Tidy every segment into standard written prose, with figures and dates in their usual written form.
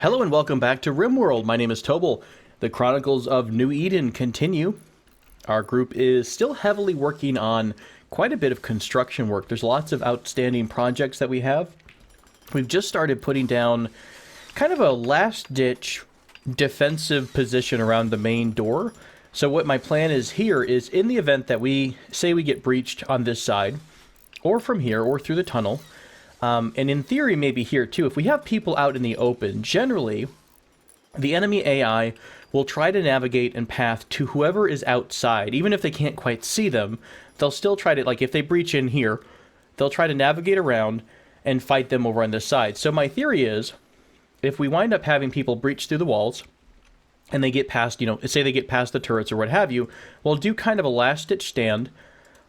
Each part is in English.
Hello and welcome back to RimWorld. My name is Tobal. The Chronicles of New Eden continue. Our group is still heavily working on quite a bit of construction work. There's lots of outstanding projects that we have. We've just started putting down kind of a last-ditch defensive position around the main door. So what my plan is here is in the event that we get breached on this side, or from here, or through the tunnel, and in theory, maybe here too. If we have people out in the open, generally, the enemy AI will try to navigate and path to whoever is outside. Even if they can't quite see them, they'll still try to, like if they breach in here, they'll try to navigate around and fight them over on this side. So my theory is, if we wind up having people breach through the walls, and they get past, say they get past the turrets or what have you, we'll do kind of a last-ditch stand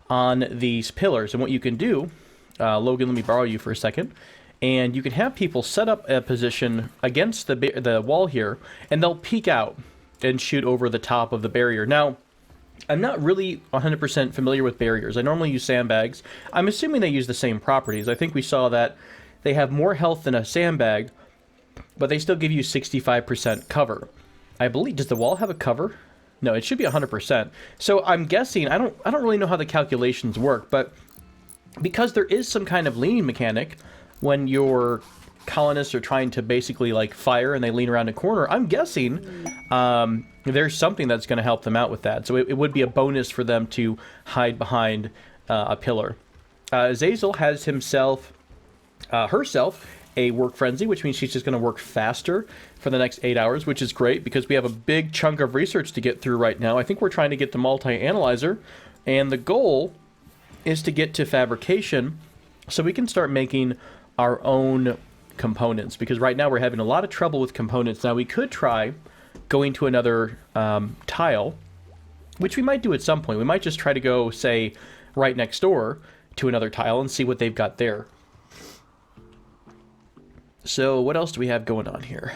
on these pillars. And what you can do, Logan, let me borrow you for a second. And you can have people set up a position against the wall here, and they'll peek out and shoot over the top of the barrier. Now, I'm not really 100% familiar with barriers. I normally use sandbags. I'm assuming they use the same properties. I think we saw that they have more health than a sandbag, but they still give you 65% cover. I believe, does the wall have a cover? No, it should be 100%. So I'm guessing, I don't really know how the calculations work, but because there is some kind of leaning mechanic when your colonists are trying to basically like fire and they lean around a corner, I'm guessing there's something that's going to help them out with that. So it would be a bonus for them to hide behind a pillar. Zazel has herself a work frenzy, which means she's just going to work faster for the next 8 hours, which is great because we have a big chunk of research to get through right now. I think we're trying to get the multi-analyzer, and the goal is to get to fabrication so we can start making our own components, because right now we're having a lot of trouble with components. Now we could try going to another tile, which we might do at some point. We might just try to go, say, right next door to another tile and see what they've got there. So what else do we have going on here?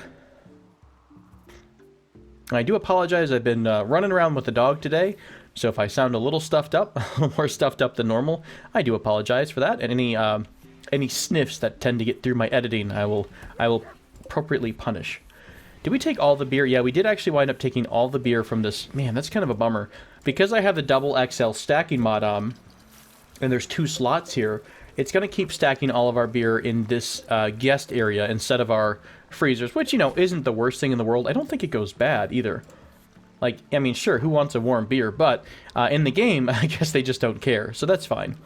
I do apologize, I've been running around with the dog today, so if I sound a little stuffed up, a little more stuffed up than normal, I do apologize for that. And any sniffs that tend to get through my editing, I will appropriately punish. Did we take all the beer? Yeah, we did actually wind up taking all the beer from this. Man, that's kind of a bummer. Because I have the double XL stacking mod on, and there's 2 slots here, it's going to keep stacking all of our beer in this guest area instead of our freezers, which, isn't the worst thing in the world. I don't think it goes bad either. Like, I mean, sure, who wants a warm beer? But in the game, I guess they just don't care, so that's fine.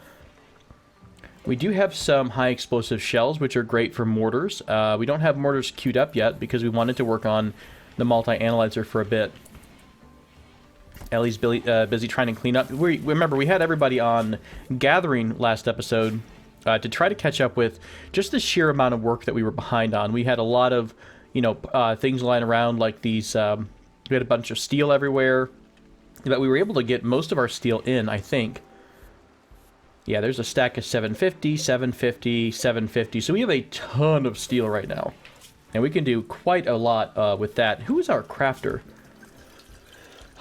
We do have some high explosive shells, which are great for mortars. We don't have mortars queued up yet because we wanted to work on the multi-analyzer for a bit. Ellie's busy trying to clean up. Remember, we had everybody on gathering last episode to try to catch up with just the sheer amount of work that we were behind on. We had a lot of, things lying around, like these, we had a bunch of steel everywhere, but we were able to get most of our steel in, I think. Yeah, there's a stack of 750, 750, 750, so we have a ton of steel right now. And we can do quite a lot with that. Who is our crafter?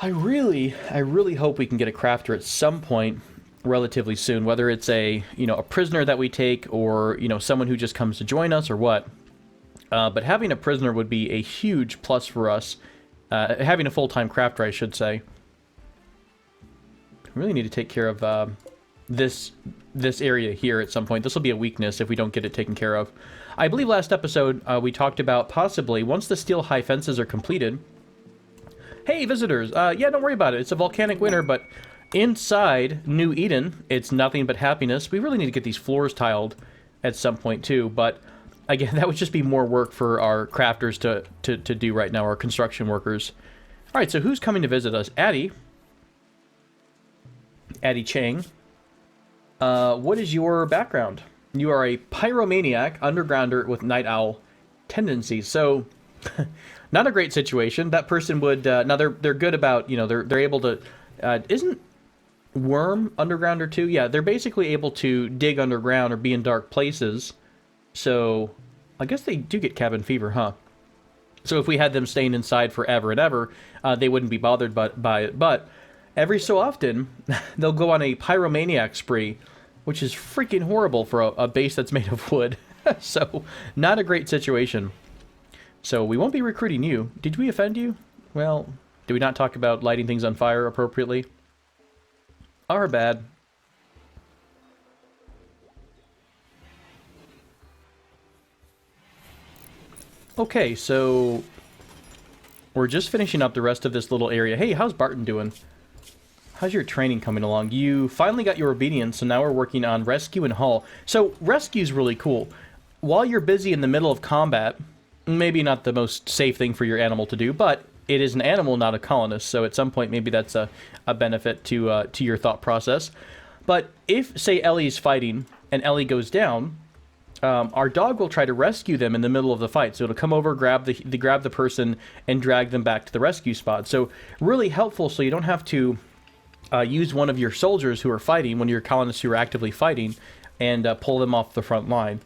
I really hope we can get a crafter at some point relatively soon, whether it's a prisoner that we take or, someone who just comes to join us or what. But having a prisoner would be a huge plus for us. Having a full-time crafter, I should say. We really need to take care of this area here at some point. This will be a weakness if we don't get it taken care of. I believe last episode we talked about possibly, once the steel high fences are completed... Hey, visitors! Yeah, don't worry about it. It's a volcanic winter, but inside New Eden, it's nothing but happiness. We really need to get these floors tiled at some point, too, but... Again, that would just be more work for our crafters to do right now, our construction workers. All right, so who's coming to visit us? Addie Chang. What is your background? You are a pyromaniac, undergrounder with night owl tendencies. So, not a great situation. That person would... now, they're good about, they're able to... isn't Worm undergrounder too? Yeah, they're basically able to dig underground or be in dark places. So, I guess they do get cabin fever, huh? So if we had them staying inside forever and ever, they wouldn't be bothered by it. But every so often, they'll go on a pyromaniac spree, which is freaking horrible for a base that's made of wood. So, not a great situation. So we won't be recruiting you. Did we offend you? Well, did we not talk about lighting things on fire appropriately? Our bad. Okay, so we're just finishing up the rest of this little area. Hey, how's Barton doing? How's your training coming along? You finally got your obedience, so now we're working on rescue and haul. So rescue's really cool. While you're busy in the middle of combat, maybe not the most safe thing for your animal to do, but it is an animal, not a colonist, so at some point maybe that's a benefit to your thought process. But if, say, Ellie's fighting and Ellie goes down, our dog will try to rescue them in the middle of the fight. So it'll come over, grab the person, and drag them back to the rescue spot. So really helpful, so you don't have to use one of your soldiers who are fighting, one of your colonists who are actively fighting, and pull them off the front line.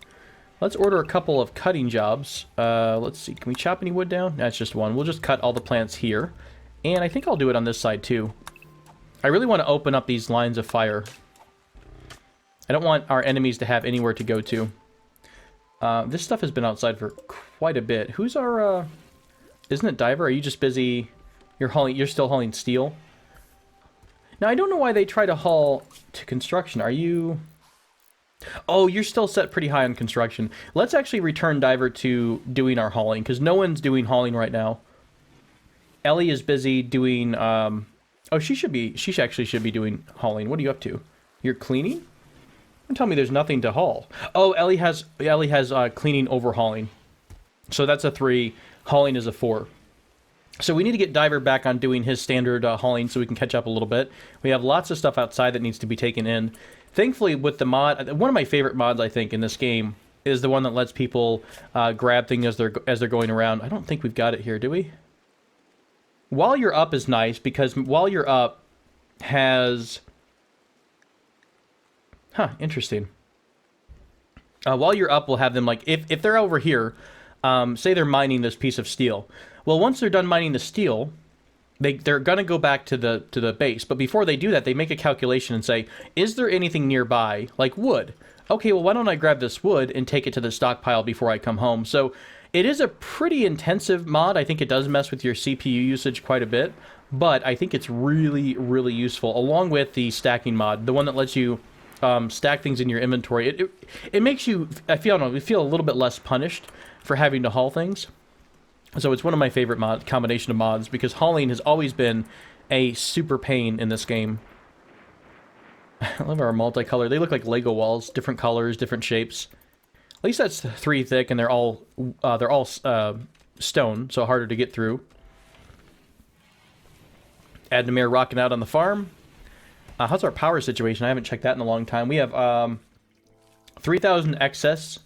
Let's order a couple of cutting jobs. Let's see, can we chop any wood down? That's just one. We'll just cut all the plants here. And I think I'll do it on this side too. I really want to open up these lines of fire. I don't want our enemies to have anywhere to go to. This stuff has been outside for quite a bit. Who's our, isn't it Diver? Are you just busy? You're still hauling steel? Now, I don't know why they try to haul to construction. Are you... Oh, you're still set pretty high on construction. Let's actually return Diver to doing our hauling, because no one's doing hauling right now. Ellie is busy doing, oh, she actually should be doing hauling. What are you up to? You're cleaning? Don't tell me there's nothing to haul. Oh, Ellie has cleaning, overhauling. So that's a 3. Hauling is a 4. So we need to get Diver back on doing his standard hauling so we can catch up a little bit. We have lots of stuff outside that needs to be taken in. Thankfully, with the mod, one of my favorite mods, I think, in this game is the one that lets people grab things as they're going around. I don't think we've got it here, do we? While You're Up is nice, because While You're Up has... Huh, interesting. While You're Up, we'll have them, like, if they're over here, say they're mining this piece of steel. Well, once they're done mining the steel, they're going to go back to the base. But before they do that, they make a calculation and say, is there anything nearby, like wood? Okay, well, why don't I grab this wood and take it to the stockpile before I come home? So it is a pretty intensive mod. I think it does mess with your CPU usage quite a bit. But I think it's really, really useful, along with the stacking mod, the one that lets you stack things in your inventory. It makes you, I feel a little bit less punished for having to haul things. So it's one of my favorite combination of mods, because hauling has always been a super pain in this game. I love our multicolor. They look like Lego walls, different colors, different shapes. At least that's 3 thick, and they're all stone, so harder to get through. Adnamir rocking out on the farm. How's our power situation? I haven't checked that in a long time. We have 3,000 excess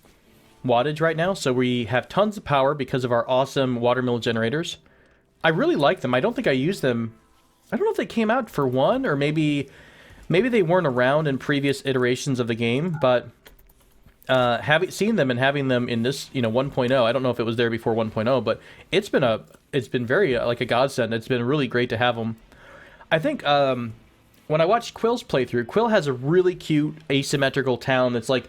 wattage right now, so we have tons of power because of our awesome watermill generators. I really like them. I don't think I use them. I don't know if they came out for 1, or maybe they weren't around in previous iterations of the game, but seen them and having them in this, 1.0, I don't know if it was there before 1.0, but it's been very like a godsend. It's been really great to have them. I think when I watched Quill's playthrough, Quill has a really cute asymmetrical town. It's like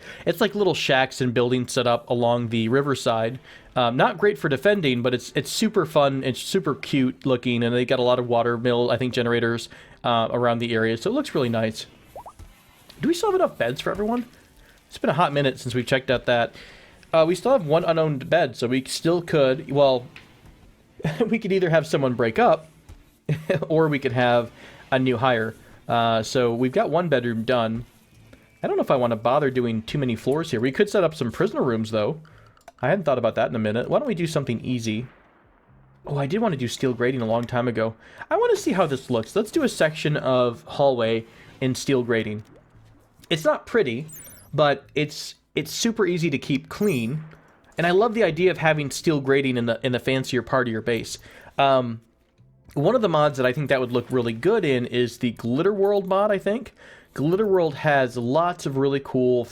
little shacks and buildings set up along the riverside. Not great for defending, but it's super fun. It's super cute looking, and they got a lot of water mill, I think, generators around the area. So it looks really nice. Do we still have enough beds for everyone? It's been a hot minute since we've checked out that. We still have 1 unowned bed, so we still could. Well, we could either have someone break up, or we could have a new hire. So we've got 1 bedroom done. I don't know if I want to bother doing too many floors here. We could set up some prisoner rooms, though. I hadn't thought about that in a minute. Why don't we do something easy? Oh, I did want to do steel grading a long time ago. I want to see how this looks. Let's do a section of hallway in steel grading. It's not pretty, but it's super easy to keep clean. And I love the idea of having steel grading in the fancier part of your base. One of the mods that I think that would look really good in is the Glitter World mod, I think. Glitter World has lots of really cool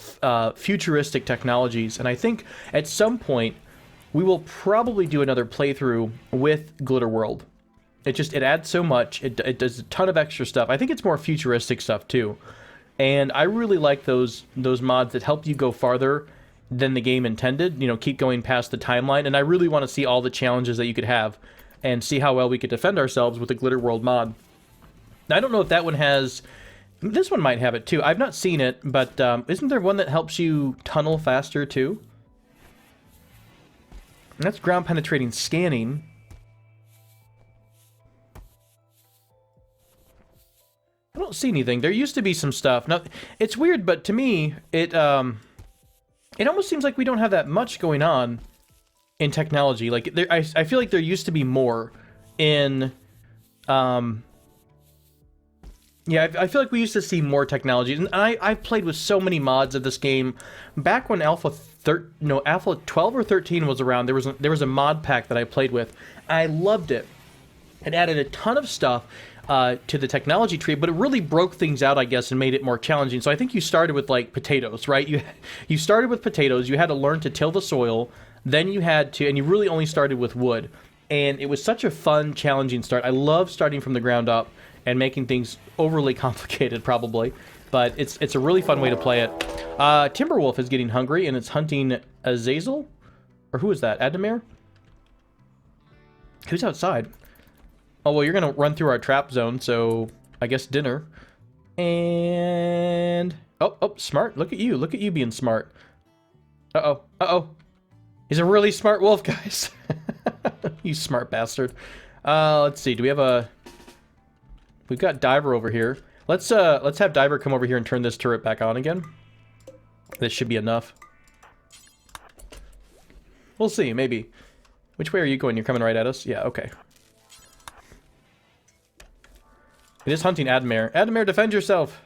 futuristic technologies, and I think at some point we will probably do another playthrough with Glitter World. It adds so much. It does a ton of extra stuff. I think it's more futuristic stuff too. And I really like those mods that help you go farther than the game intended. You know, keep going past the timeline. And I really want to see all the challenges that you could have and see how well we could defend ourselves with the Glitter World mod. Now, I don't know if that one has... This one might have it too. I've not seen it, but isn't there one that helps you tunnel faster too? And that's ground penetrating scanning. I don't see anything. There used to be some stuff. Now, it's weird, but to me, it almost seems like we don't have that much going on in technology. Like, I feel like there used to be more in... Yeah, I feel like we used to see more technology, and I've played with so many mods of this game. Back when Alpha 12 or 13 was around, there was a mod pack that I played with. I loved it. It added a ton of stuff to the technology tree, but it really broke things out, I guess, and made it more challenging. So I think you started with, like, potatoes, right? You started with potatoes, you had to learn to till the soil, then you had to, and you really only started with wood. And it was such a fun, challenging start. I love starting from the ground up and making things overly complicated, probably. But it's a really fun way to play it. Timberwolf is getting hungry, and it's hunting Azazel? Or who is that? Adamir? Who's outside? Oh, well, you're going to run through our trap zone, so I guess dinner. And... Oh, smart. Look at you. Look at you being smart. Uh-oh. He's a really smart wolf, guys. You smart bastard. Let's see. Do we have a... We've got Diver over here. Let's have Diver come over here and turn this turret back on again. This should be enough. We'll see, maybe. Which way are you going? You're coming right at us? Yeah, okay. It is hunting Admir. Admir, defend yourself!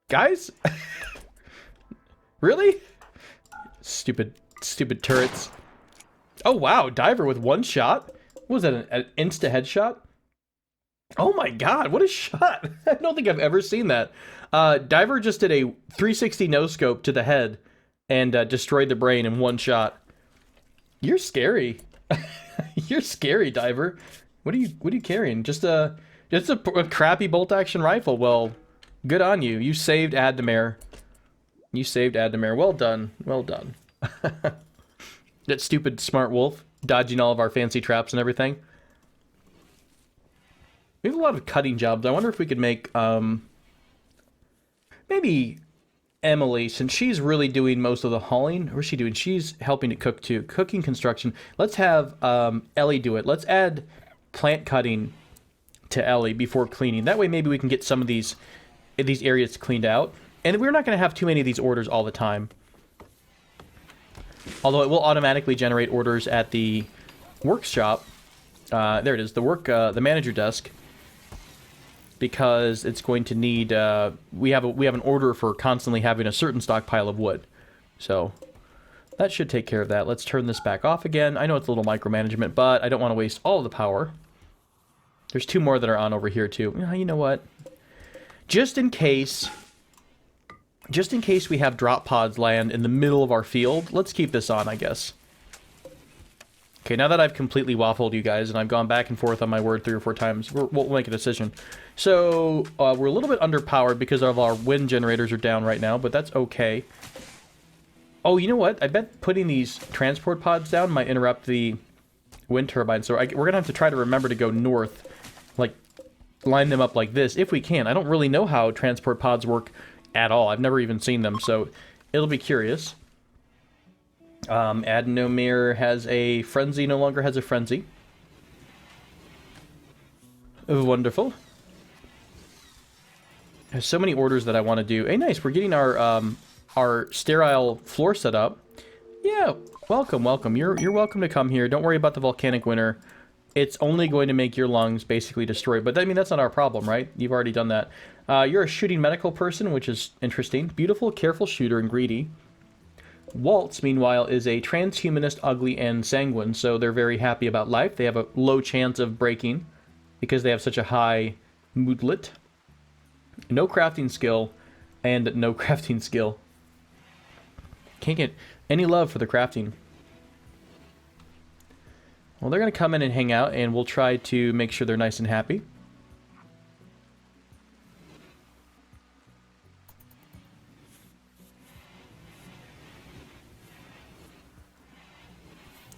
Guys? Really? Stupid turrets. Oh, wow. Diver with one shot? What was that, an insta headshot? Oh my god, what a shot! I don't think I've ever seen that. Diver just did a 360 no-scope to the head and destroyed the brain in one shot. You're scary. You're scary, Diver. What are you carrying? Just a crappy bolt-action rifle. Well, good on you. You saved Adamir. You saved Adamir. Well done. Well done. That stupid smart wolf dodging all of our fancy traps and everything. We have a lot of cutting jobs. I wonder if we could make, maybe Emily, since she's really doing most of the hauling. What's she doing? She's helping to cook, too. Cooking, construction. Let's have Ellie do it. Let's add plant cutting to Ellie before cleaning. That way, maybe we can get some of these areas cleaned out. And we're not going to have too many of these orders all the time. Although it will automatically generate orders at the workshop. There it is, the manager desk. Because it's going to need, we have an order for constantly having a certain stockpile of wood. So that should take care of that. Let's turn this back off again. I know it's a little micromanagement, but I don't want to waste all of the power. There's two more that are on over here too. You know what? Just in case we have drop pods land in the middle of our field, let's keep this on, I guess. Okay, now that I've completely waffled you guys, and I've gone back and forth on my word 3 or 4 times, we'll make a decision. So, we're a little bit underpowered because of our wind generators are down right now, but that's okay. Oh, you know what? I bet putting these transport pods down might interrupt the wind turbine, so we're going to have to try to remember to go north, like, line them up like this, if we can. I don't really know how transport pods work at all. I've never even seen them, so it'll be curious. Adnomir has a frenzy, no longer has a frenzy. Wonderful. There's so many orders that I want to do. Hey, nice, we're getting our sterile floor set up. Yeah, welcome. You're welcome to come here. Don't worry about the volcanic winter. It's only going to make your lungs basically destroyed. But I mean, that's not our problem, right? You've already done that. You're a shooting medical person, which is interesting. Beautiful, careful shooter, and greedy. Waltz, meanwhile, is a transhumanist, ugly, and sanguine, so they're very happy about life. They have a low chance of breaking because they have such a high moodlet. No crafting skill, and no crafting skill. Can't get any love for the crafting. Well, they're going to come in and hang out, and we'll try to make sure they're nice and happy.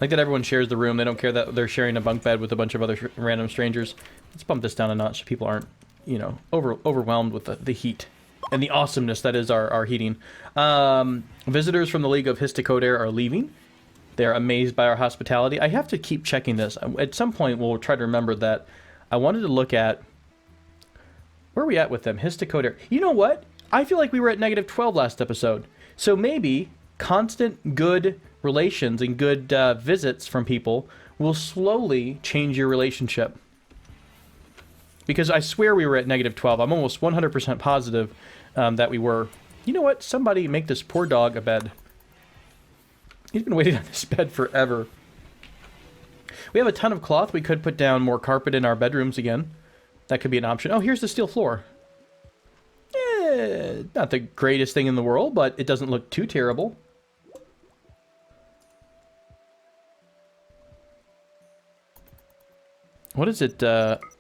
Like that everyone shares the room. They don't care that they're sharing a bunk bed with a bunch of other random strangers. Let's bump this down a notch so people aren't, you know, overwhelmed with the heat and the awesomeness that is our heating. Visitors from the League of Histicoder are leaving. They're amazed by our hospitality. I have to keep checking this. At some point, we'll try to remember that. I wanted to look at... Where are we at with them? Histicoder. You know what? I feel like we were at -12 last episode. So maybe constant good relations and good visits from people will slowly change your relationship. Because I swear we were at -12. I'm almost 100% positive that we were. You know what? Somebody make this poor dog a bed. He's been waiting on this bed forever. We have a ton of cloth. We could put down more carpet in our bedrooms again. That could be an option. Oh, here's the steel floor. Not the greatest thing in the world, but it doesn't look too terrible. What is it?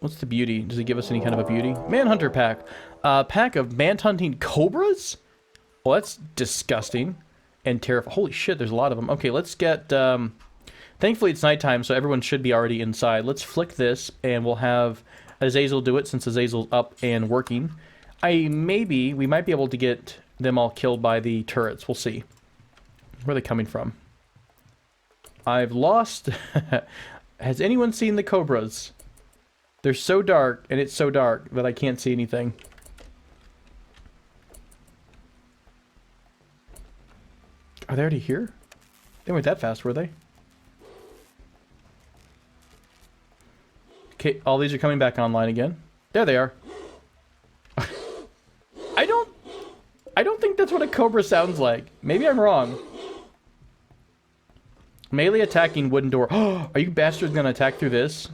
What's the beauty? Does it give us any kind of a beauty? Manhunter pack. Pack of man-hunting cobras? Well, that's disgusting and terrifying. Holy shit, there's a lot of them. Okay, let's get... Thankfully, it's nighttime, so everyone should be already inside. Let's flick this, and we'll have Azazel do it, since Azazel's up and working. We might be able to get them all killed by the turrets. We'll see. Where are they coming from? I've lost... Has anyone seen the cobras? They're so dark, and it's so dark that I can't see anything. Are they already here? They weren't that fast, were they? Okay, all these are coming back online again. There they are. I don't think that's what a cobra sounds like. Maybe I'm wrong. Melee attacking wooden door. Oh, are you bastards gonna attack through this?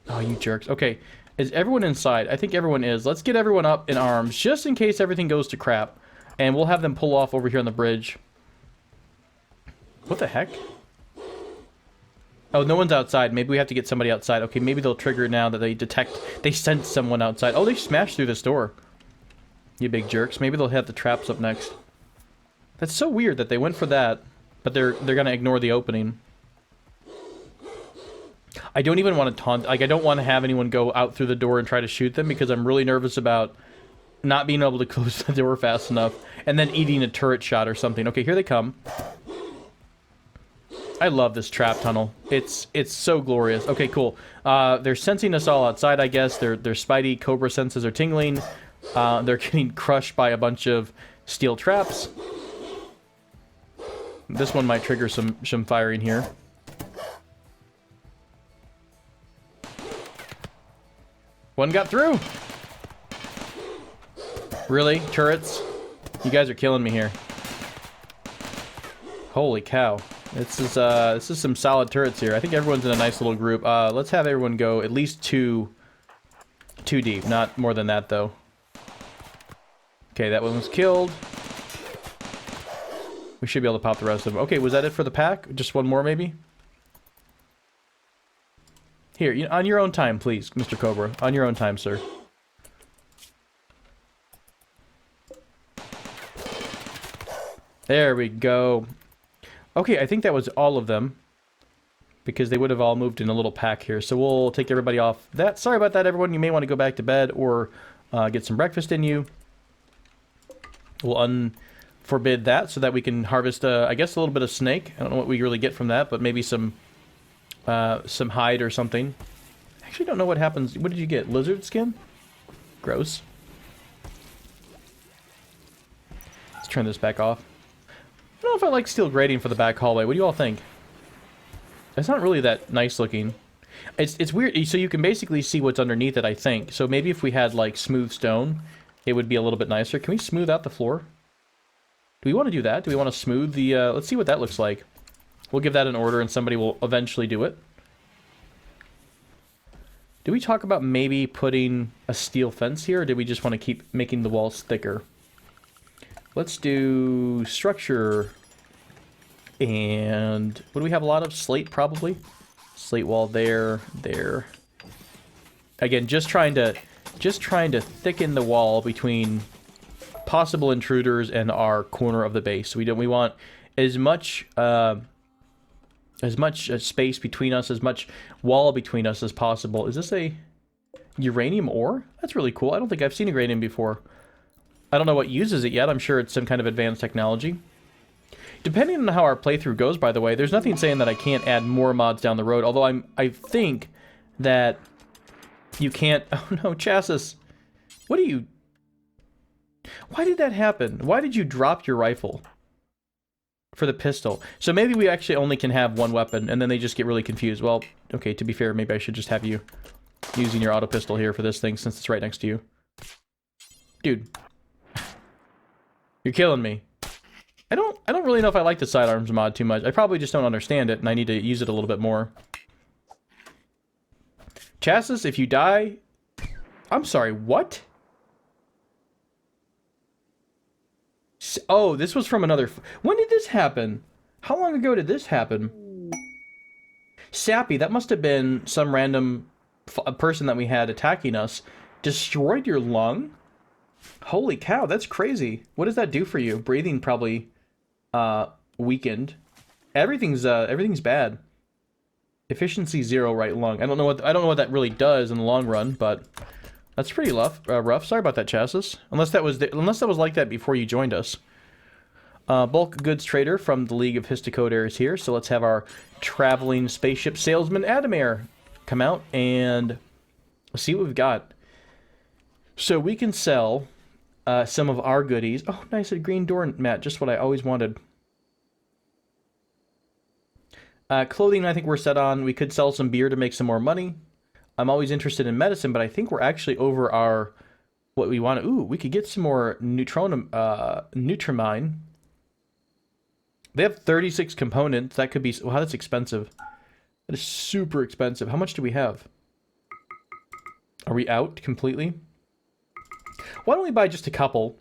Oh, you jerks. Okay, is everyone inside? I think everyone is. Let's get everyone up in arms, just in case everything goes to crap. And we'll have them pull off over here on the bridge. What the heck? Oh, no one's outside. Maybe we have to get somebody outside. Okay, maybe they'll trigger now that they sense someone outside. Oh, they smashed through this door. You big jerks. Maybe they'll have the traps up next. That's so weird that they went for that, but they're gonna ignore the opening. I don't even want to taunt. Like, I don't want to have anyone go out through the door and try to shoot them, because I'm really nervous about not being able to close the door fast enough and then eating a turret shot or something. Okay, here they come. I love this trap tunnel. It's so glorious. Okay, cool. They're sensing us all outside, I guess. Their spidey cobra senses are tingling. They're getting crushed by a bunch of steel traps. This one might trigger some firing here. One got through. Really? Turrets? You guys are killing me here. Holy cow. This is some solid turrets here. I think everyone's in a nice little group. Let's have everyone go at least two deep. Not more than that, though. Okay, that one was killed. We should be able to pop the rest of them. Okay, was that it for the pack? Just one more, maybe? Here, on your own time, please, Mr. Cobra. On your own time, sir. There we go. Okay, I think that was all of them, because they would have all moved in a little pack here. So we'll take everybody off that. Sorry about that, everyone. You may want to go back to bed or get some breakfast in you. We'll unforbid that so that we can harvest, I guess, a little bit of snake. I don't know what we really get from that, but maybe some hide or something. I actually don't know what happens. What did you get? Lizard skin? Gross. Let's turn this back off. I don't know if I like steel grating for the back hallway. What do you all think? It's not really that nice looking. It's weird. So you can basically see what's underneath it, I think. So maybe if we had, like, smooth stone, it would be a little bit nicer. Can we smooth out the floor? Do we want to do that? Do we want to smooth the... let's see what that looks like. We'll give that an order and somebody will eventually do it. Did we talk about maybe putting a steel fence here, or did we just want to keep making the walls thicker? Let's do structure. And what do we have a lot of? Slate, probably. Slate wall there, there. Again, just trying to thicken the wall between possible intruders and our corner of the base. We want as much as much space between us, as much wall between us as possible. Is this a uranium ore? That's really cool. I don't think I've seen uranium before. I don't know what uses it yet. I'm sure it's some kind of advanced technology. Depending on how our playthrough goes, by the way, there's nothing saying that I can't add more mods down the road, although I think that you can't... Oh no, chassis. What are you... Why did that happen? Why did you drop your rifle for the pistol? So maybe we actually only can have one weapon, and then they just get really confused. Well, okay, to be fair, maybe I should just have you using your auto pistol here for this thing, since it's right next to you. Dude. You're killing me. I don't really know if I like the sidearms mod too much. I probably just don't understand it, and I need to use it a little bit more. Chassis, if you die... I'm sorry, what? Oh, this was from another... When did this happen? How long ago did this happen? Sappy, that must have been some random person that we had attacking us. Destroyed your lung? Holy cow, that's crazy. What does that do for you? Breathing probably weakened. Everything's bad. Efficiency 0, right lung. I don't know what that really does in the long run, but that's pretty rough. Sorry about that, chassis. Unless that was like that before you joined us. Bulk goods trader from the League of Histocode is here, so let's have our traveling spaceship salesman Adamir come out and see what we've got. So we can sell some of our goodies. Oh, nice, a green door mat, just what I always wanted. Clothing, I think we're set on. We could sell some beer to make some more money. I'm always interested in medicine, but I think we're actually over our what we want. Ooh, we could get some more Nutrimine. They have 36 components. That could be... Wow, that's expensive. That is super expensive. How much do we have? Are we out completely? Why don't we buy just a couple,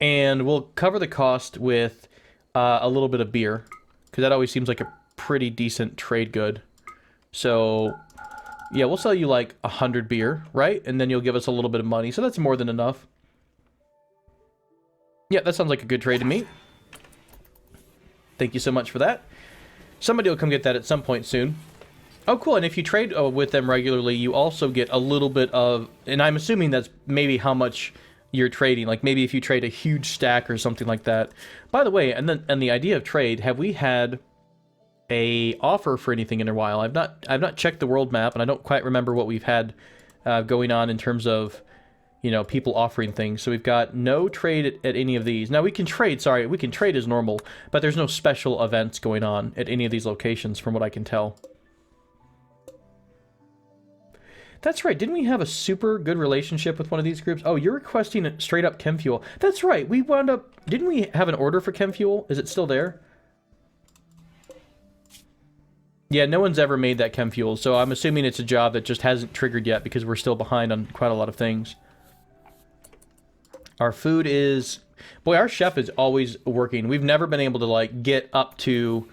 and we'll cover the cost with a little bit of beer, because that always seems like a pretty decent trade good. So, yeah, we'll sell you like 100 beer, right? And then you'll give us a little bit of money, so that's more than enough. Yeah, that sounds like a good trade to me. Thank you so much for that. Somebody will come get that at some point soon. Oh, cool, and if you trade with them regularly, you also get a little bit of... And I'm assuming that's maybe how much you're trading. Like, maybe if you trade a huge stack or something like that. By the way, and the idea of trade, have we had a offer for anything in a while? I've not checked the world map, and I don't quite remember what we've had going on in terms of, you know, people offering things. So we've got no trade at any of these. Now we can trade, sorry, we can trade as normal, but there's no special events going on at any of these locations from what I can tell. That's right, didn't we have a super good relationship with one of these groups? Oh, you're requesting straight up chem fuel. That's right, we wound up... Didn't we have an order for chem fuel? Is it still there? Yeah, no one's ever made that chem fuel, so I'm assuming it's a job that just hasn't triggered yet because we're still behind on quite a lot of things. Our food is... Boy, our chef is always working. We've never been able to, like, get up to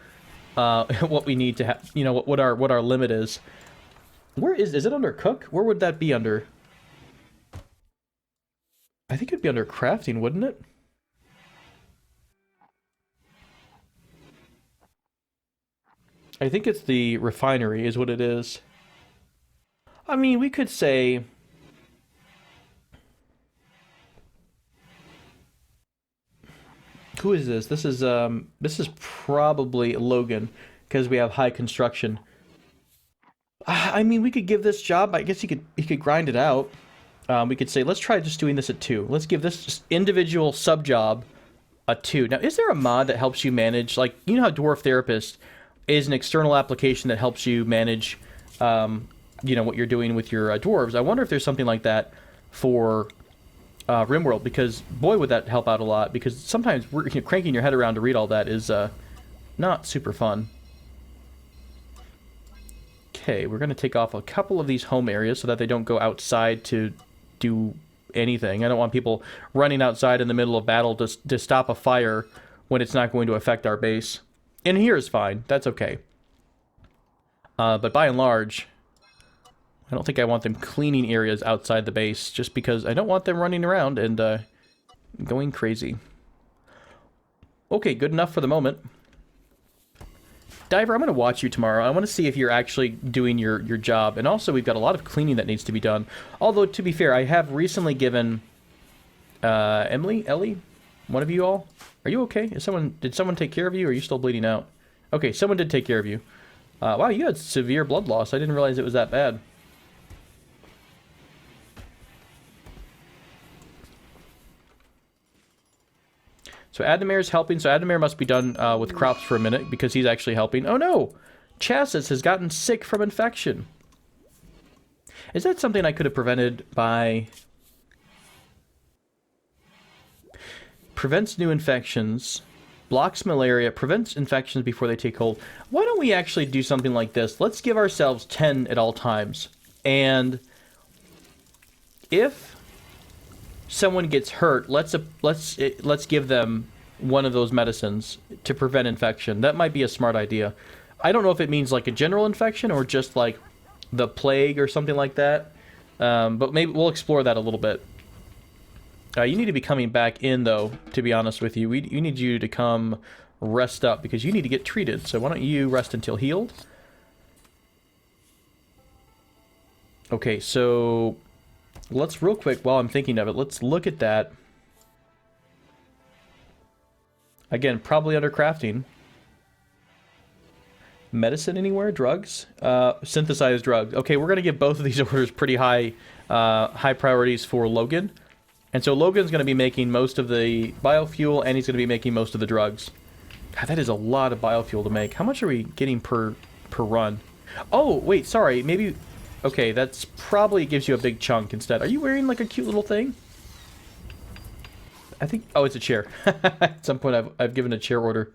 what we need to have, you know, what our limit is. Where is it under cook? Where would that be under? I think it'd be under crafting, wouldn't it? I think it's the refinery is what it is. I mean, we could say... Who is this? This is probably Logan, because we have high construction. I mean, we could give this job, I guess he could grind it out. We could say, let's try just doing this at 2. Let's give this just individual sub-job a 2. Now, is there a mod that helps you manage, like, you know how Dwarf Therapist is an external application that helps you manage, you know, what you're doing with your dwarves? I wonder if there's something like that for RimWorld, because, boy, would that help out a lot, because sometimes cranking your head around to read all that is not super fun. Okay, we're going to take off a couple of these home areas so that they don't go outside to do anything. I don't want people running outside in the middle of battle to stop a fire when it's not going to affect our base. In here is fine. That's okay. But by and large, I don't think I want them cleaning areas outside the base, just because I don't want them running around and going crazy. Okay, good enough for the moment. Diver, I'm going to watch you tomorrow. I want to see if you're actually doing your job. And also, we've got a lot of cleaning that needs to be done. Although, to be fair, I have recently given Ellie, one of you all. Are you okay? Did someone take care of you, or are you still bleeding out? Okay, someone did take care of you. Wow, you had severe blood loss. I didn't realize it was that bad. So Adnamir's helping. So Adnamir must be done with crops for a minute because he's actually helping. Oh no! Chassis has gotten sick from infection. Is that something I could have prevented by... Prevents new infections, blocks malaria, prevents infections before they take hold. Why don't we actually do something like this? Let's give ourselves 10 at all times. And if someone gets hurt, let's give them one of those medicines to prevent infection. That might be a smart idea. I don't know if it means like a general infection or just like the plague or something like that. But maybe we'll explore that a little bit. You need to be coming back in, though, to be honest with you. We need you to come rest up because you need to get treated. So why don't you rest until healed? Okay, so let's real quick, while I'm thinking of it, let's look at that. Again, probably under crafting. Medicine anywhere? Drugs? Synthesized drugs. Okay, we're going to give both of these orders pretty high priorities for Logan. And so Logan's going to be making most of the biofuel, and he's going to be making most of the drugs. God, that is a lot of biofuel to make. How much are we getting per run? Oh, wait, sorry. Maybe... Okay, that's probably gives you a big chunk instead. Are you wearing, like, a cute little thing? I think... Oh, it's a chair. At some point, I've given a chair order.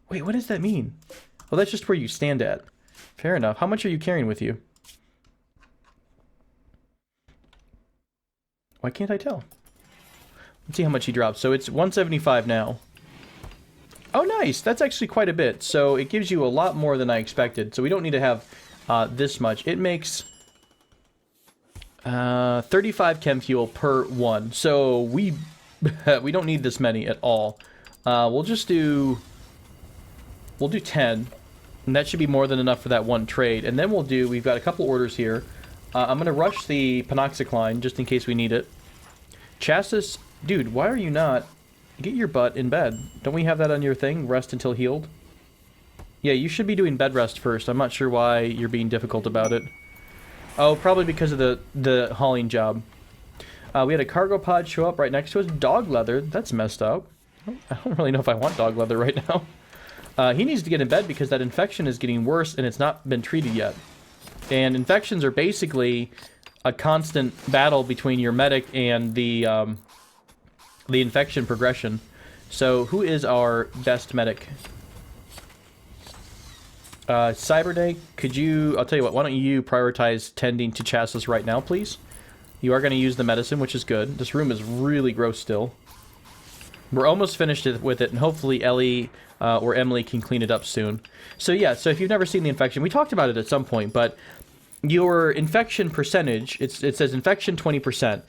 Wait, what does that mean? Oh, that's just where you stand at. Fair enough. How much are you carrying with you? Why can't I tell? Let's see how much he drops. So it's 175 now. Oh, nice. That's actually quite a bit. So it gives you a lot more than I expected. So we don't need to have this much. It makes 35 chem fuel per one. So we don't need this many at all. We'll do 10. And that should be more than enough for that one trade. And then we've got a couple orders here. I'm going to rush the panoxycline just in case we need it. Chassis, dude, why are you not... Get your butt in bed. Don't we have that on your thing? Rest until healed? Yeah, you should be doing bed rest first. I'm not sure why you're being difficult about it. Oh, probably because of the hauling job. We had a cargo pod show up right next to us. Dog leather. That's messed up. I don't really know if I want dog leather right now. He needs to get in bed because that infection is getting worse and it's not been treated yet. And infections are basically a constant battle between your medic and the infection progression. So, who is our best medic? Cyberday, could you... I'll tell you what, why don't you prioritize tending to Chassis right now, please? You are going to use the medicine, which is good. This room is really gross still. We're almost finished with it, and hopefully Ellie or Emily can clean it up soon. So yeah, so if you've never seen the infection, we talked about it at some point, but your infection percentage, it says infection 20%.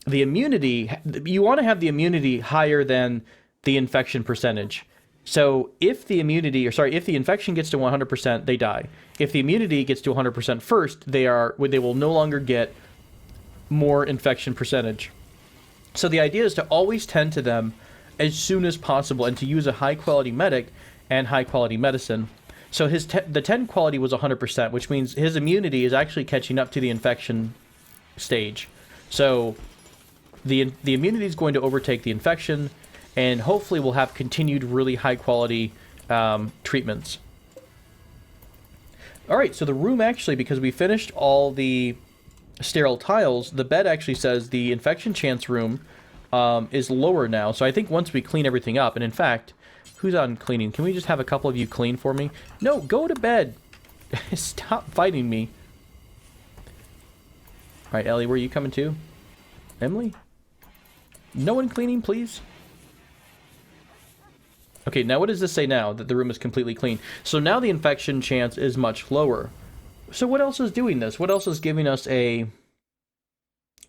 The immunity, you want to have the immunity higher than the infection percentage. So if the infection gets to 100%, they die. If the immunity gets to 100% first, they will no longer get more infection percentage. So the idea is to always tend to them as soon as possible and to use a high-quality medic and high-quality medicine. So the 10 quality was 100%, which means his immunity is actually catching up to the infection stage. So the immunity is going to overtake the infection, and hopefully we'll have continued really high-quality treatments. All right, so the room actually, because we finished all the sterile tiles, the bed actually says the infection chance room is lower now. So I think once we clean everything up, and in fact, who's on cleaning? Can we just have a couple of you clean for me? No, go to bed. Stop fighting me. All right, Ellie, where are you coming to? Emily? No one cleaning, please? Okay, now what does this say now, that the room is completely clean? So now the infection chance is much lower. So what else is doing this? What else is giving us a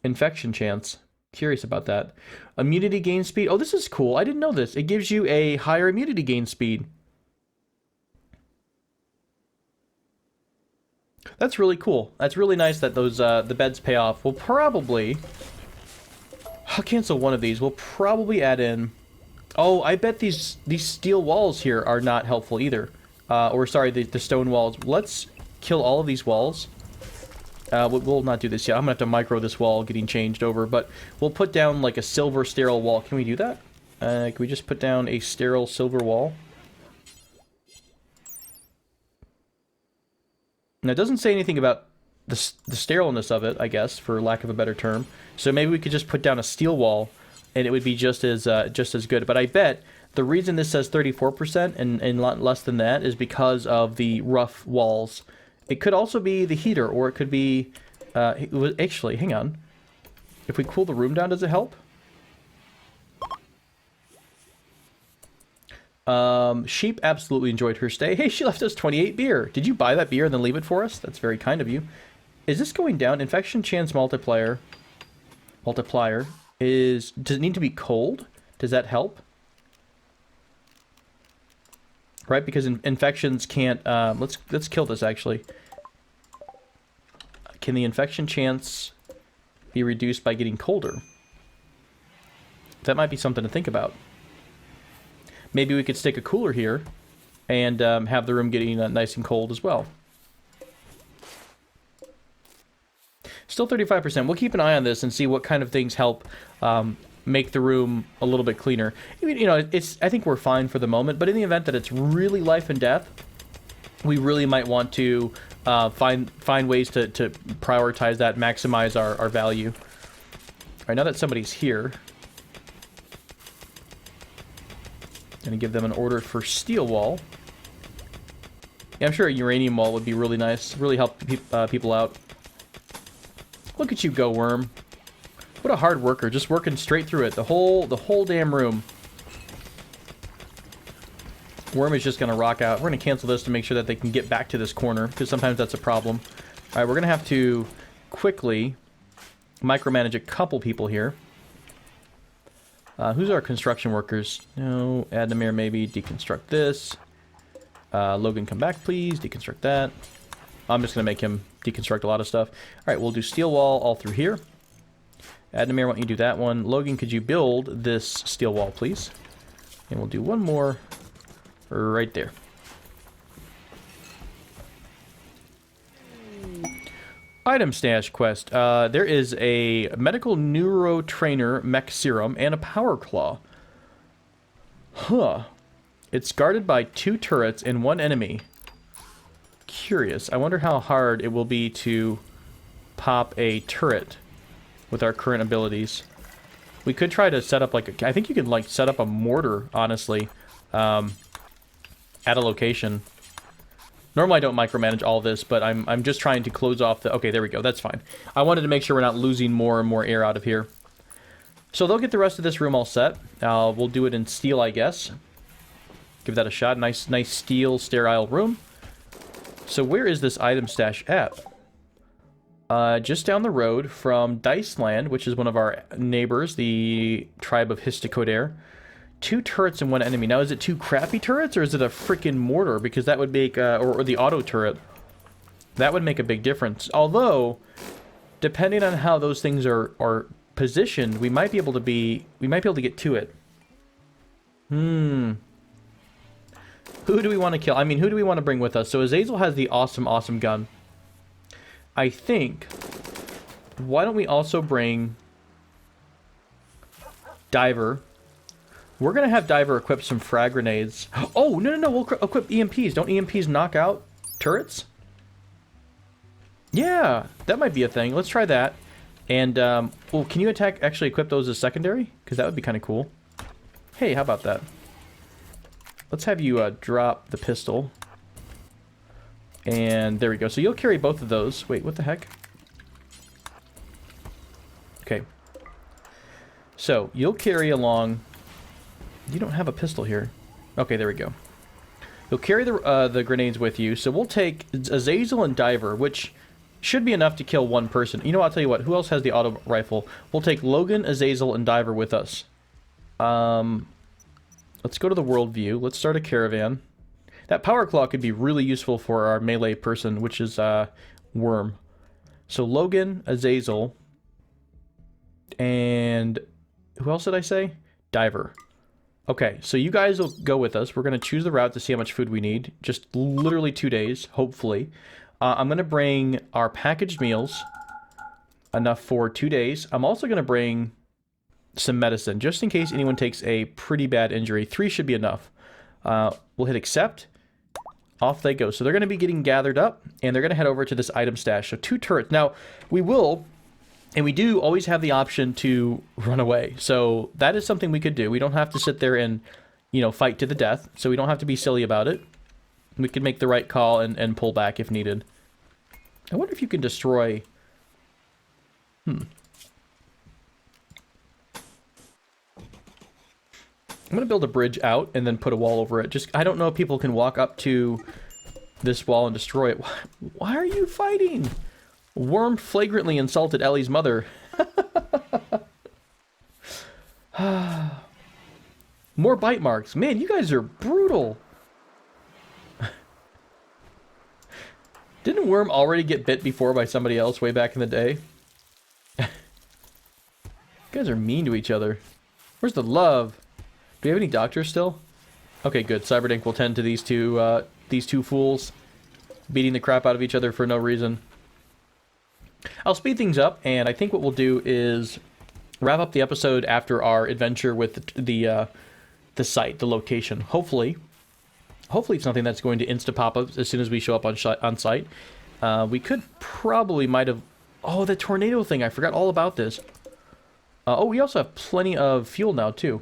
infection chance? Curious about that. Immunity gain speed. Oh, this is cool. I didn't know this. It gives you a higher immunity gain speed. That's really cool. That's really nice that those the beds pay off. We'll probably... I'll cancel one of these. We'll probably add in... Oh, I bet these steel walls here are not helpful either. Or, sorry, the stone walls. Let's kill all of these walls. We'll not do this yet. I'm gonna have to micro this wall getting changed over. But we'll put down, like, a silver sterile wall. Can we do that? Can we just put down a sterile silver wall? Now, it doesn't say anything about the sterileness of it, I guess, for lack of a better term. So maybe we could just put down a steel wall, and it would be just as good. But I bet the reason this says 34% and a lot less than that is because of the rough walls. It could also be the heater, or it could be... actually, hang on. If we cool the room down, does it help? Sheep absolutely enjoyed her stay. Hey, she left us 28 beer. Did you buy that beer and then leave it for us? That's very kind of you. Is this going down? Infection chance multiplier is... Does it need to be cold? Does that help? Right, because infections can't... let's kill this, actually. Can the infection chance be reduced by getting colder? That might be something to think about. Maybe we could stick a cooler here and have the room getting nice and cold as well. Still 35%. We'll keep an eye on this and see what kind of things help make the room a little bit cleaner. You know, I think we're fine for the moment, but in the event that it's really life and death, we really might want to find ways to prioritize that, maximize our value. All right, now that somebody's here... Gonna give them an order for steel wall. Yeah, I'm sure a uranium wall would be really nice. Really help people out. Look at you go, Worm. What a hard worker. Just working straight through it. The whole damn room. Worm is just gonna rock out. We're gonna cancel this to make sure that they can get back to this corner, because sometimes that's a problem. Alright, we're gonna have to quickly micromanage a couple people here. Who's our construction workers? No, Adnamir maybe. Deconstruct this. Logan, come back, please. Deconstruct that. I'm just going to make him deconstruct a lot of stuff. Alright, we'll do steel wall all through here. Adnamir, why don't you do that one? Logan, could you build this steel wall, please? And we'll do one more right there. Item stash quest. There is a medical neurotrainer mech serum and a power claw. Huh. It's guarded by 2 turrets and 1 enemy. Curious. I wonder how hard it will be to pop a turret with our current abilities. We could try to set up like a... I think you could like set up a mortar, honestly, at a location. Normally I don't micromanage all this, but I'm just trying to close off the... Okay, there we go. That's fine. I wanted to make sure we're not losing more and more air out of here. So they'll get the rest of this room all set. We'll do it in steel, I guess. Give that a shot. Nice steel, sterile room. So where is this item stash at? Just down the road from Diceland, which is one of our neighbors, the tribe of Histicodair. 2 turrets and 1 enemy. Now, is it 2 crappy turrets, or is it a freaking mortar? Because that would make, or the auto turret. That would make a big difference. Although, depending on how those things are positioned, we might be able to get to it. Who do we want to kill? I mean, who do we want to bring with us? So Azazel has the awesome gun. I think, why don't we also bring Diver? We're going to have Diver equip some frag grenades. Oh, no, we'll equip EMPs. Don't EMPs knock out turrets? Yeah, that might be a thing. Let's try that. And, well, can you actually equip those as secondary? Because that would be kind of cool. Hey, how about that? Let's have you drop the pistol. And there we go. So you'll carry both of those. Wait, what the heck? Okay. So you'll carry along... You don't have a pistol here. Okay, there we go. You'll carry the grenades with you. So we'll take Azazel and Diver, which should be enough to kill 1 person. You know, I'll tell you what. Who else has the auto rifle? We'll take Logan, Azazel, and Diver with us. Let's go to the world view. Let's start a caravan. That power claw could be really useful for our melee person, which is worm. So Logan, Azazel, and who else did I say? Diver. Okay, so you guys will go with us. We're going to choose the route to see how much food we need. Just literally 2 days, hopefully. I'm going to bring our packaged meals, enough for 2 days. I'm also going to bring some medicine, just in case anyone takes a pretty bad injury. 3 should be enough. We'll hit accept. Off they go. So they're going to be getting gathered up, and they're going to head over to this item stash. So 2 turrets. Now, we will... And we do always have the option to run away. So that is something we could do. We don't have to sit there and, you know, fight to the death. So we don't have to be silly about it. We can make the right call and pull back if needed. I wonder if you can destroy... I'm going to build a bridge out and then put a wall over it. Just, I don't know if people can walk up to this wall and destroy it. Why are you fighting? Worm flagrantly insulted Ellie's mother. More bite marks. Man, you guys are brutal. Didn't Worm already get bit before by somebody else way back in the day? You guys are mean to each other. Where's the love? Do we have any doctors still? Okay, good. Cyberdink will tend to these two fools beating the crap out of each other for no reason. I'll speed things up, and I think what we'll do is wrap up the episode after our adventure with the site, the location. Hopefully it's something that's going to insta-pop up as soon as we show up on site. We could probably might have... Oh, the tornado thing. I forgot all about this. Oh, we also have plenty of fuel now, too.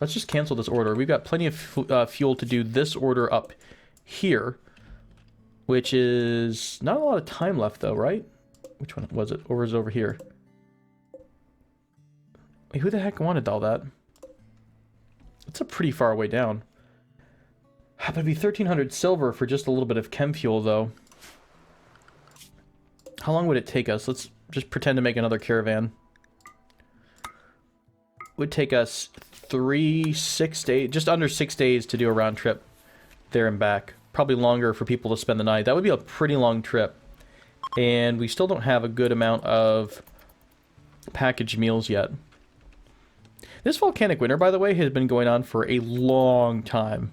Let's just cancel this order. We've got plenty of fuel to do this order up here, which is not a lot of time left, though, right? Which one was it? Or was it over here? Wait, who the heck wanted all that? It's a pretty far way down. But it'd be 1,300 silver for just a little bit of chem fuel, though. How long would it take us? Let's just pretend to make another caravan. It would take us 6 days, just under 6 days to do a round trip there and back. Probably longer for people to spend the night. That would be a pretty long trip. And we still don't have a good amount of packaged meals yet. This volcanic winter, by the way, has been going on for a long time.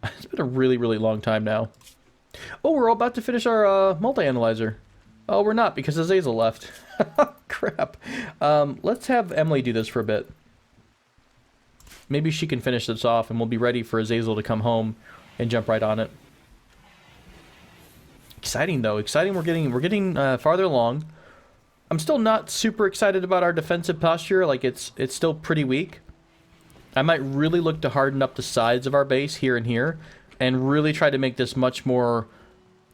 It's been a really, really long time now. Oh, we're all about to finish our multi-analyzer. Oh, we're not, because Azazel left. Crap. Let's have Emily do this for a bit. Maybe she can finish this off, and we'll be ready for Azazel to come home and jump right on it. Exciting, though. Exciting. We're getting farther along. I'm still not super excited about our defensive posture. Like, it's still pretty weak. I might really look to harden up the sides of our base here and here, and really try to make this much more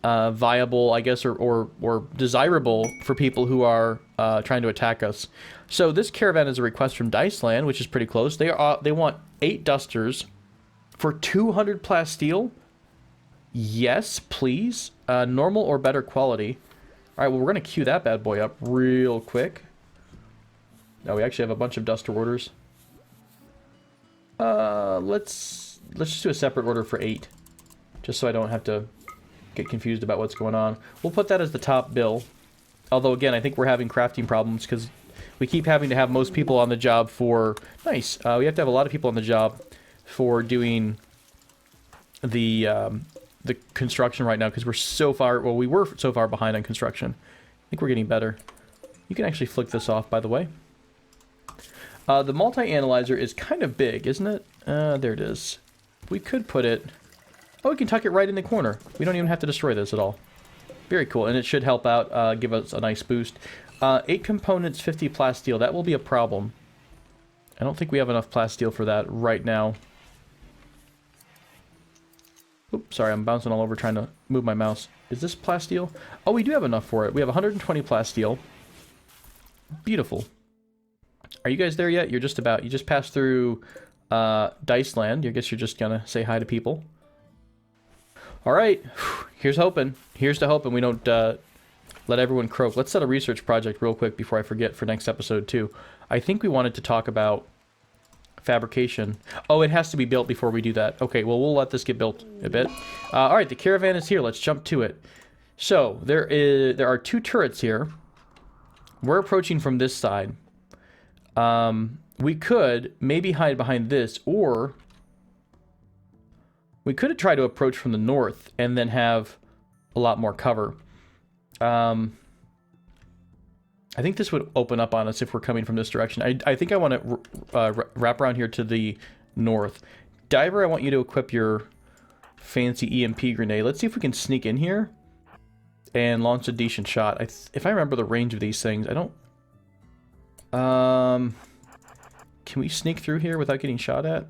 viable, I guess, or desirable for people who are trying to attack us. So this caravan is a request from Diceland, which is pretty close. They want 8 dusters for 200 plasteel. Yes, please. Normal or better quality. All right, well, we're going to queue that bad boy up real quick. Now, we actually have a bunch of duster orders. Let's just do a separate order for 8. Just so I don't have to get confused about what's going on. We'll put that as the top bill. Although, again, I think we're having crafting problems because we keep having to have most people on the job for... Nice. We have to have a lot of people on the job for doing the construction right now because we're so far... Well, we were so far behind on construction. I think we're getting better. You can actually flick this off, by the way. The multi-analyzer is kind of big, isn't it? There it is. We could put it... Oh, we can tuck it right in the corner. We don't even have to destroy this at all. Very cool, and it should help out, give us a nice boost. 8 components, 50 plasteel. That will be a problem. I don't think we have enough plasteel for that right now. Oops, sorry, I'm bouncing all over trying to move my mouse. Is this plasteel? Oh, we do have enough for it. We have 120 plasteel. Beautiful. Are you guys there yet? You're just about. You just passed through Diceland. I guess you're just gonna say hi to people. All right. Here's hoping. Here's to hoping we don't let everyone croak. Let's set a research project real quick before I forget for next episode too. I think we wanted to talk about fabrication. Oh, it has to be built before we do that. Okay, well, we'll let this get built a bit. All right, the caravan is here. Let's jump to it. So there are two turrets here. We're approaching from this side. We could maybe hide behind this, or we could try to approach from the north and then have a lot more cover. I think this would open up on us if we're coming from this direction. I think I want to wrap around here to the north. Diver, I want you to equip your fancy EMP grenade. Let's see if we can sneak in here and launch a decent shot. If I remember the range of these things, I don't... can we sneak through here without getting shot at?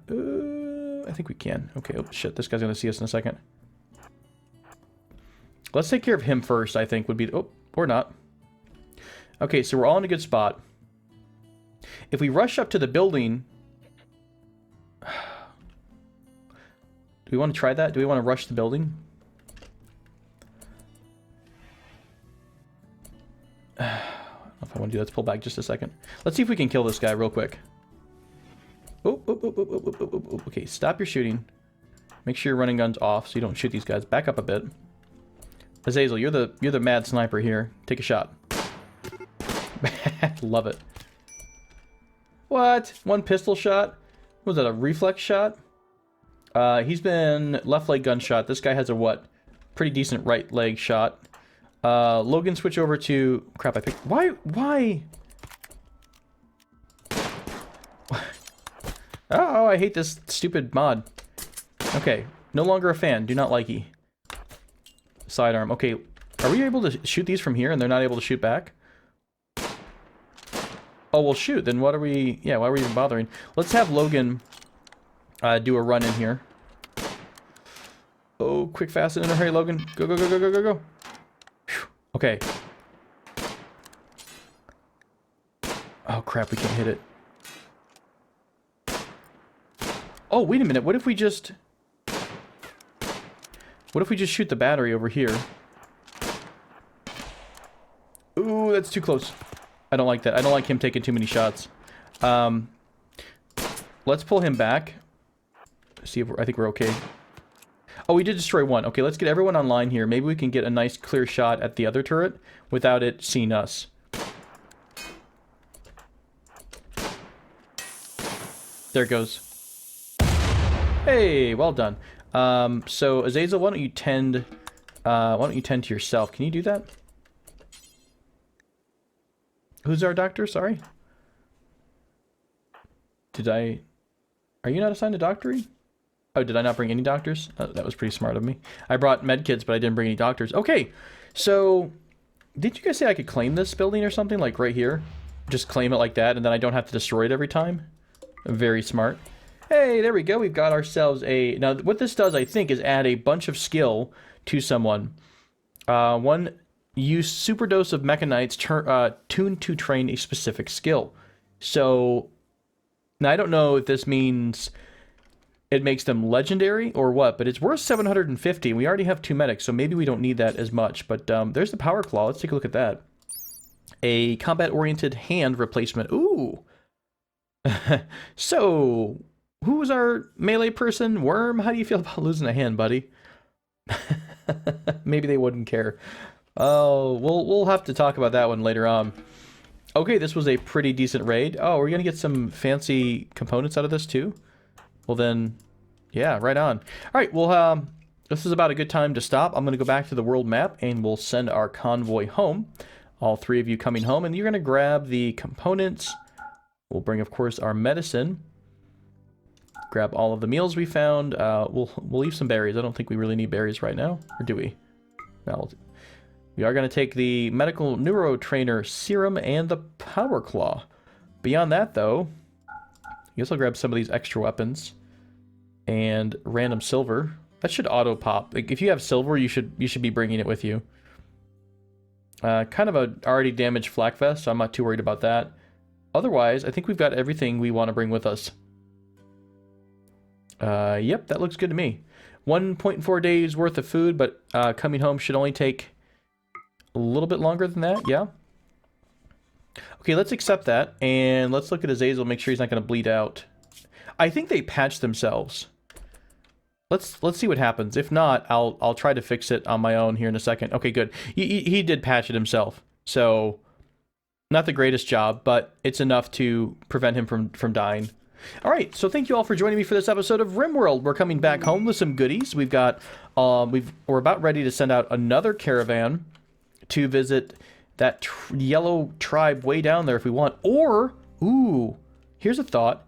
I think we can. Okay, oh shit, this guy's gonna see us in a second. Let's take care of him first, I think, would be... Oh, or not. Okay, so we're all in a good spot. If we rush up to the building... Do we want to try that? Do we want to rush the building? I don't know if I want to do that. Let's pull back just a second. Let's see if we can kill this guy real quick. Oh, oh, oh, oh, oh, oh, oh. Okay, stop your shooting. Make sure your running gun's off so you don't shoot these guys. Back up a bit. Azazel, you're the mad sniper here. Take a shot. Love it. What? One pistol shot? Was that a reflex shot? He's been left leg gunshot. This guy has a what? Pretty decent right leg shot. Logan, switch over to... Crap, I picked... Why? Oh, I hate this stupid mod. Okay, no longer a fan. Do not likey. Sidearm. Okay, are we able to shoot these from here and they're not able to shoot back? Oh, well, shoot. Then what are we... Yeah, why are we even bothering? Let's have Logan do a run in here. Oh, quick, fast, and in a hurry, Logan. Go, go, go, go, go, go, go. Whew. Okay. Oh, crap, we can't hit it. Oh, wait a minute. What if we just... What if we just shoot the battery over here? Ooh, that's too close. I don't like that. I don't like him taking too many shots. Let's pull him back. See if I think we're okay. Oh, we did destroy one. Okay, let's get everyone online here. Maybe we can get a nice clear shot at the other turret without it seeing us. There it goes. Hey, well done. So Azazel, why don't you tend to yourself? Can you do that? Who's our doctor? Sorry. Are you not assigned a doctory? Oh, did I not bring any doctors? That was pretty smart of me. I brought medkits, but I didn't bring any doctors. Okay, so did you guys say I could claim this building or something? Like right here? Just claim it like that, and then I don't have to destroy it every time? Very smart. Hey, there we go. We've got ourselves a... Now, what this does, I think, is add a bunch of skill to someone. Use super dose of mechanites tuned to train a specific skill. So, now I don't know if this means it makes them legendary or what, but it's worth 750. We already have 2 medics, so maybe we don't need that as much. But there's the power claw. Let's take a look at that. A combat-oriented hand replacement. Ooh! So, who was our melee person? Worm? How do you feel about losing a hand, buddy? Maybe they wouldn't care. Oh, we'll have to talk about that one later on. Okay, this was a pretty decent raid. Oh, we're gonna get some fancy components out of this too? Well then, yeah, right on. Alright, well, this is about a good time to stop. I'm gonna go back to the world map and we'll send our convoy home. All 3 of you coming home, and you're gonna grab the components. We'll bring, of course, our medicine. Grab all of the meals we found. We'll leave some berries. I don't think we really need berries right now. Or do we? No, we are going to take the medical neurotrainer serum and the power claw. Beyond that, though, I guess I'll grab some of these extra weapons. And random silver. That should auto pop. Like, if you have silver, you should be bringing it with you. Kind of a already damaged flak vest, so I'm not too worried about that. Otherwise, I think we've got everything we want to bring with us. Yep, that looks good to me. 1.4 days worth of food, but coming home should only take a little bit longer than that, yeah? Okay, let's accept that, and let's look at Azazel, make sure he's not going to bleed out. I think they patched themselves. Let's see what happens. If not, I'll try to fix it on my own here in a second. Okay, good. He did patch it himself, so not the greatest job, but it's enough to prevent him from dying. All right, so thank you all for joining me for this episode of RimWorld. We're coming back home with some goodies. We've got we're about ready to send out another caravan to visit that yellow tribe way down there if we want. Or, ooh, here's a thought.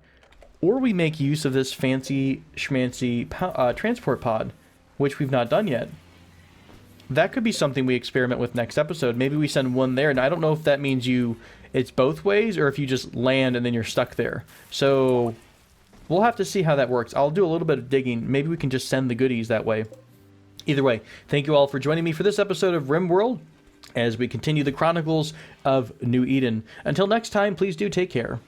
Or we make use of this fancy schmancy transport pod, which we've not done yet. That could be something we experiment with next episode. Maybe we send one there, and I don't know if that means it's both ways, or if you just land and then you're stuck there. So we'll have to see how that works. I'll do a little bit of digging. Maybe we can just send the goodies that way. Either way, thank you all for joining me for this episode of RimWorld as we continue the Chronicles of New Eden. Until next time, please do take care.